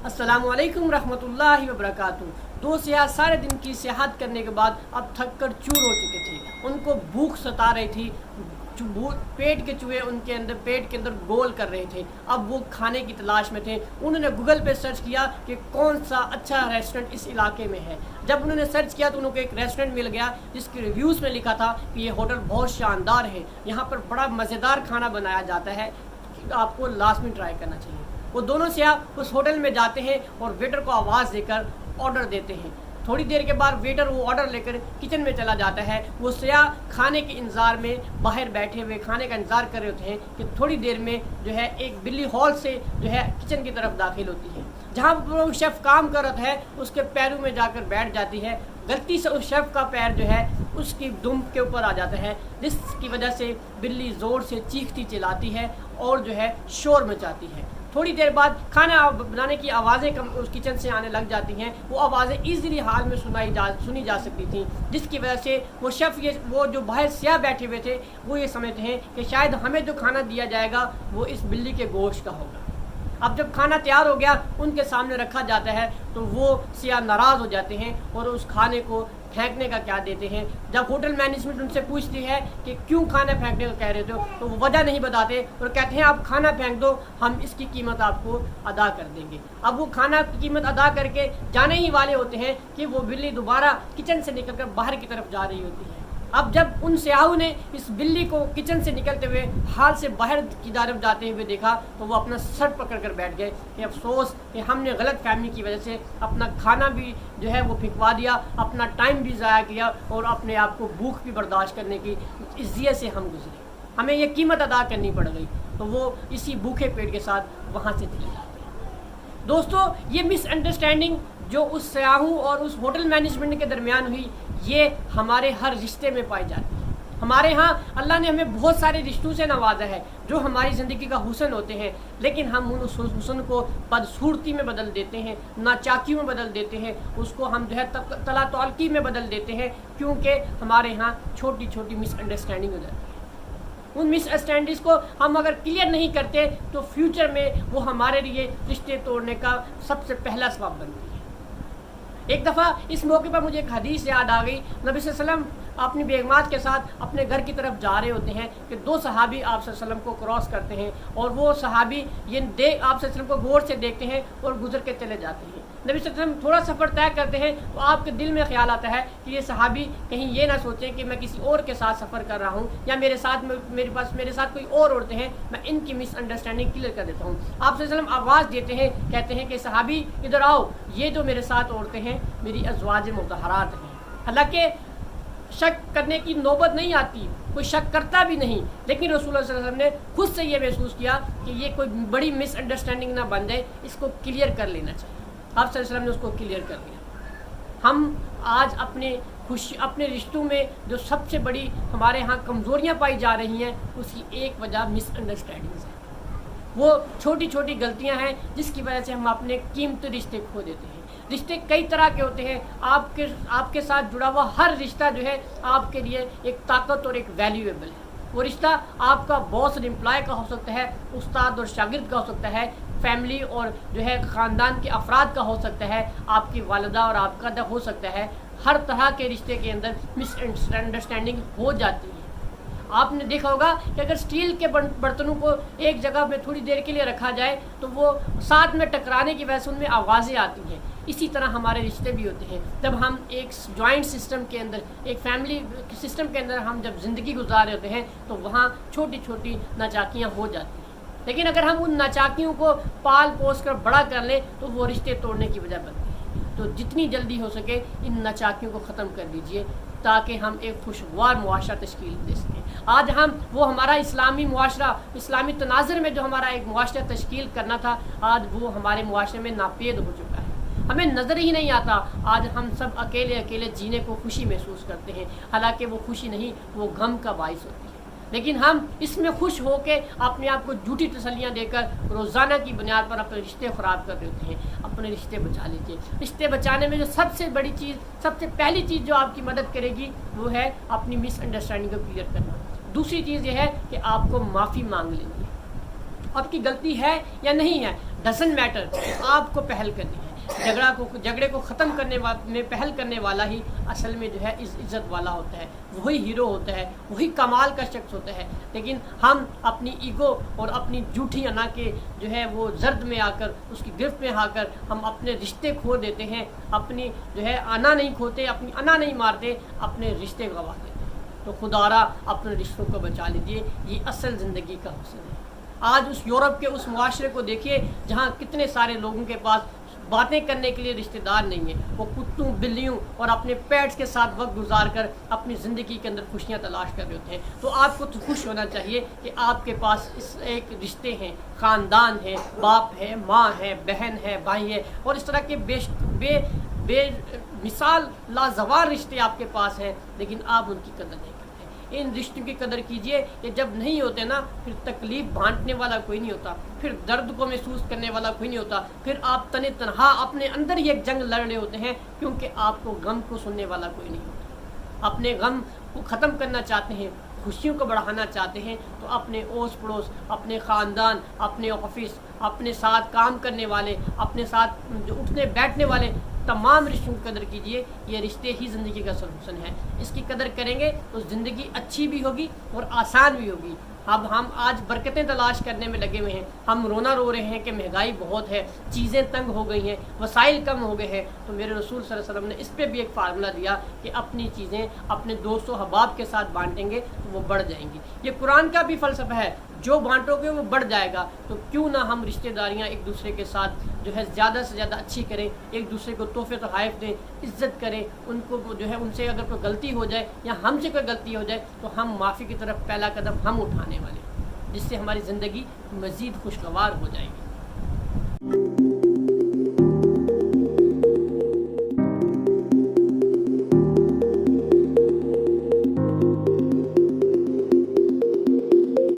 السلام علیکم رحمۃ اللہ وبرکاتہ۔ دو سیاح سارے دن کی سیاحت کرنے کے بعد اب تھک کر چور ہو چکے تھے۔ ان کو بھوک ستا رہی تھی، پیٹ کے چوہے ان کے اندر پیٹ کے اندر گول کر رہے تھے۔ اب وہ کھانے کی تلاش میں تھے۔ انہوں نے گوگل پہ سرچ کیا کہ کون سا اچھا ریسٹورنٹ اس علاقے میں ہے۔ جب انہوں نے سرچ کیا تو ان کو ایک ریسٹورنٹ مل گیا جس کی ریویوز میں لکھا تھا کہ یہ ہوٹل بہت شاندار ہے، یہاں پر بڑا مزیدار کھانا بنایا جاتا ہے، آپ کو لازمی ٹرائی کرنا چاہیے۔ وہ دونوں سیاح اس ہوٹل میں جاتے ہیں اور ویٹر کو آواز دے کر آرڈر دیتے ہیں۔ تھوڑی دیر کے بعد ویٹر وہ آرڈر لے کر کچن میں چلا جاتا ہے۔ وہ سیاح کھانے کے انتظار میں باہر بیٹھے ہوئے کھانے کا انتظار کر رہے ہوتے ہیں کہ تھوڑی دیر میں جو ہے ایک بلی ہال سے جو ہے کچن کی طرف داخل ہوتی ہے۔ جہاں وہ شیف کام کر رہا ہے اس کے پیروں میں جا کر بیٹھ جاتی ہے۔ غلطی سے اس شیف کا پیر جو ہے اس کی دم کے اوپر آ جاتا ہے، جس کی وجہ سے بلی زور سے چیختی چلاتی ہے اور جو ہے شور مچاتی ہے۔ تھوڑی دیر بعد کھانا بنانے کی آوازیں اس کچن سے آنے لگ جاتی ہیں۔ وہ آوازیں ایزیلی حال میں سنی جا سکتی تھیں، جس کی وجہ سے وہ شیف وہ جو باہر سیاہ بیٹھے ہوئے تھے وہ یہ سمجھتے ہیں کہ شاید ہمیں جو کھانا دیا جائے گا وہ اس بلی کے گوشت کا ہوگا۔ اب جب کھانا تیار ہو گیا ان کے سامنے رکھا جاتا ہے تو وہ سیاہ ناراض ہو جاتے ہیں اور اس کھانے کو پھینکنے کا کیا دیتے ہیں۔ جب ہوٹل مینجمنٹ ان سے پوچھتی ہے کہ کیوں کھانا پھینکنے کا کہہ رہے ہو تو وہ وجہ نہیں بتاتے اور کہتے ہیں آپ کھانا پھینک دو، ہم اس کی قیمت آپ کو ادا کر دیں گے۔ اب وہ کھانا کی قیمت ادا کر کے جانے ہی والے ہوتے ہیں کہ وہ بلی دوبارہ کچن سے نکل کر باہر کی طرف جا رہی ہوتی ہے۔ اب جب ان سیاحوں نے اس بلی کو کچن سے نکلتے ہوئے حال سے باہر کی طرف جاتے ہوئے دیکھا تو وہ اپنا سر پکڑ کر بیٹھ گئے کہ افسوس کہ ہم نے غلط فہمی کی وجہ سے اپنا کھانا بھی جو ہے وہ پھینکوا دیا، اپنا ٹائم بھی ضائع کیا اور اپنے آپ کو بھوک بھی برداشت کرنے کی اذیت سے ہم گزرے، ہمیں یہ قیمت ادا کرنی پڑ گئی۔ تو وہ اسی بھوکے پیٹ کے ساتھ وہاں سے چلے جاتے ہیں۔ دوستو، یہ مس انڈرسٹینڈنگ جو اس سیاحوں اور اس ہوٹل مینجمنٹ کے درمیان ہوئی، یہ ہمارے ہر رشتے میں پائی جاتی ہے۔ ہمارے ہاں اللہ نے ہمیں بہت سارے رشتوں سے نوازا ہے جو ہماری زندگی کا حسن ہوتے ہیں، لیکن ہم اس حسن کو بدصورتی میں بدل دیتے ہیں، ناچاکیوں میں بدل دیتے ہیں، اس کو ہم جو ہے تلا تعلقی میں بدل دیتے ہیں، کیونکہ ہمارے ہاں چھوٹی چھوٹی مس انڈرسٹینڈنگ ہو جاتی ہے۔ ان مس انڈرسٹینڈنگس کو ہم اگر کلیئر نہیں کرتے تو فیوچر میں وہ ہمارے لیے رشتے توڑنے کا سب سے پہلا سبب بنتی ہے۔ ایک دفعہ اس موقع پر مجھے ایک حدیث یاد آ گئی۔ نبی صلی اللہ علیہ وسلم اپنی بیگمات کے ساتھ اپنے گھر کی طرف جا رہے ہوتے ہیں کہ دو صحابی آپ صلی اللہ علیہ وسلم کو کراس کرتے ہیں اور وہ صحابی آپ صلی اللہ علیہ وسلم کو غور سے دیکھتے ہیں اور گزر کے چلے جاتے ہیں۔ نبی صلی اللہ علیہ وسلم تھوڑا سفر طے کرتے ہیں تو آپ کے دل میں خیال آتا ہے کہ یہ صحابی کہیں یہ نہ سوچیں کہ میں کسی اور کے ساتھ سفر کر رہا ہوں یا میرے ساتھ کوئی اور عورتیں ہیں، میں ان کی مس انڈرسٹینڈنگ کلیئر کر دیتا ہوں۔ آپ صلی اللہ علیہ وسلم آواز دیتے ہیں، کہتے ہیں کہ صحابی ادھر آؤ، یہ جو میرے ساتھ عورتیں ہیں میری ازواج مطہرات ہیں۔ حالانکہ شک کرنے کی نوبت نہیں آتی، کوئی شک کرتا بھی نہیں، لیکن رسول اللہ صلی اللہ علیہ وسلم نے خود سے یہ محسوس کیا کہ یہ کوئی بڑی مس انڈرسٹینڈنگ نہ بن جائے، اس کو کلیئر کر لینا چاہیے۔ آپ صلی اللہ علیہ وسلم نے اس کو کلیئر کر دیا۔ ہم آج اپنے رشتوں میں جو سب سے بڑی ہمارے ہاں کمزوریاں پائی جا رہی ہیں اس کی ایک وجہ مس انڈرسٹینڈنگز ہے۔ وہ چھوٹی چھوٹی غلطیاں ہیں جس کی وجہ سے ہم اپنے قیمتی رشتے کھو دیتے ہیں۔ رشتے کئی طرح کے ہوتے ہیں، آپ کے ساتھ جڑا ہوا ہر رشتہ جو ہے آپ کے لیے ایک طاقت اور ایک ویلیویبل ہے۔ وہ رشتہ آپ کا باس اور امپلائی کا ہو سکتا ہے، استاد اور شاگرد کا ہو سکتا ہے، فیملی اور جو ہے خاندان کے افراد کا ہو سکتا ہے، آپ کی والدہ اور آپ کا ہو سکتا ہے۔ ہر طرح کے رشتے کے اندر مس انڈرسٹینڈنگ ہو جاتی ہے۔ آپ نے دیکھا ہوگا کہ اگر اسٹیل کے برتنوں کو ایک جگہ میں تھوڑی دیر کے لیے رکھا جائے تو وہ ساتھ میں ٹکرانے کی وجہ سے ان میں آوازیں آتی ہیں۔ اسی طرح ہمارے رشتے بھی ہوتے ہیں۔ جب ہم ایک جوائنٹ سسٹم کے اندر، ایک فیملی سسٹم کے اندر ہم جب زندگی گزار رہے ہوتے ہیں تو وہاں چھوٹی چھوٹی ناچاکیاں ہو جاتی ہیں، لیکن اگر ہم ان ناچاکیوں کو پال پوس کر بڑا کر لیں تو وہ رشتے توڑنے کی وجہ بنتی ہے۔ تو جتنی جلدی ہو سکے ان ناچاکیوں کو ختم کر دیجیے تاکہ ہم ایک خوشگوار معاشرہ تشکیل دے سکیں۔ آج وہ ہمارا اسلامی معاشرہ، اسلامی تناظر میں جو ہمارا ایک معاشرہ تشکیل کرنا تھا، آج وہ ہمارے معاشرے میں ناپید ہو چکا ہے۔ ہمیں نظر ہی نہیں آتا، آج ہم سب اکیلے اکیلے جینے کو خوشی محسوس کرتے ہیں، حالانکہ وہ خوشی نہیں، وہ غم کا باعث ہوتی ہے۔ لیکن ہم اس میں خوش ہو کے اپنے آپ کو جھوٹی تسلیاں دے کر روزانہ کی بنیاد پر اپنے رشتے خراب کر رہے ہوتے ہیں۔ اپنے رشتے بچا لیجیے۔ رشتے بچانے میں جو سب سے بڑی چیز، سب سے پہلی چیز جو آپ کی مدد کرے گی وہ ہے اپنی مس انڈرسٹینڈنگ کو کلیئر کرنا۔ دوسری چیز یہ ہے کہ آپ کو معافی مانگ لینی ہے. آپ کی غلطی ہے یا نہیں ہے ڈزنٹ میٹر، آپ کو پہل کرنی ہے. جھگڑے کو ختم کرنے میں پہل کرنے والا ہی اصل میں جو ہے عزت والا ہوتا ہے، وہی ہیرو ہوتا ہے، وہی کمال کا شخص ہوتا ہے. لیکن ہم اپنی ایگو اور اپنی جھوٹی انا کے جو ہے وہ زرد میں آ کر، اس کی گرفت میں آ کر ہم اپنے رشتے کھو دیتے ہیں. اپنی جو ہے انا نہیں کھوتے، اپنی انا نہیں مارتے، اپنے رشتے گوا دیتے ہیں. تو خدارا اپنے رشتوں کو بچا لیجیے، یہ اصل زندگی کا حسن ہے. آج اس یورپ کے اس معاشرے کو دیکھیے جہاں کتنے سارے لوگوں کے پاس باتیں کرنے کے لیے رشتہ دار نہیں ہیں. وہ کتوں، بلیوں اور اپنے پیٹس کے ساتھ وقت گزار کر اپنی زندگی کے اندر خوشیاں تلاش کر رہے ہوتے ہیں. تو آپ کو تو خوش ہونا چاہیے کہ آپ کے پاس اس ایک رشتے ہیں، خاندان ہے، باپ ہے، ماں ہے، بہن ہے، بھائی ہے، اور اس طرح کے بے مثال لازوال رشتے آپ کے پاس ہیں، لیکن آپ ان کی قدر نہیں کرتے. ان رشتوں کی قدر کیجئے کہ جب نہیں ہوتے نا، پھر تکلیف بانٹنے والا کوئی نہیں ہوتا، پھر درد کو محسوس کرنے والا کوئی نہیں ہوتا، پھر آپ تنہا اپنے اندر ہی ایک جنگ لڑ رہے ہوتے ہیں، کیونکہ آپ کو غم کو سننے والا کوئی نہیں ہوتا. اپنے غم کو ختم کرنا چاہتے ہیں، خوشیوں کو بڑھانا چاہتے ہیں، تو اپنے اوس پڑوس، اپنے خاندان، اپنے آفس، اپنے ساتھ کام کرنے والے، اپنے ساتھ جو اٹھنے بیٹھنے والے تمام رشتوں کی قدر کیجیے. یہ رشتے ہی زندگی کا اصل حسن ہے. اس کی قدر کریں گے تو زندگی اچھی بھی ہوگی اور آسان بھی ہوگی. اب ہم آج برکتیں تلاش کرنے میں لگے ہوئے ہیں، ہم رونا رو رہے ہیں کہ مہنگائی بہت ہے، چیزیں تنگ ہو گئی ہیں، وسائل کم ہو گئے ہیں. تو میرے رسول صلی اللہ علیہ وسلم نے اس پہ بھی ایک فارمولہ دیا کہ اپنی چیزیں اپنے دوست و احباب کے ساتھ بانٹیں گے تو وہ بڑھ جائیں گی. یہ قرآن کا بھی فلسفہ ہے، جو بانٹو گے وہ بڑھ جائے گا. تو کیوں نہ ہم رشتہ داریاں ایک دوسرے کے ساتھ جو ہے زیادہ سے زیادہ اچھی کریں، ایک دوسرے کو تحفے تحائف دیں، عزت کریں. ان کو جو ہے ان سے اگر کوئی غلطی ہو جائے یا ہم سے کوئی غلطی ہو جائے تو ہم معافی کی طرف پہلا قدم ہم اٹھانے والے، جس سے ہماری زندگی مزید خوشگوار ہو جائے گی.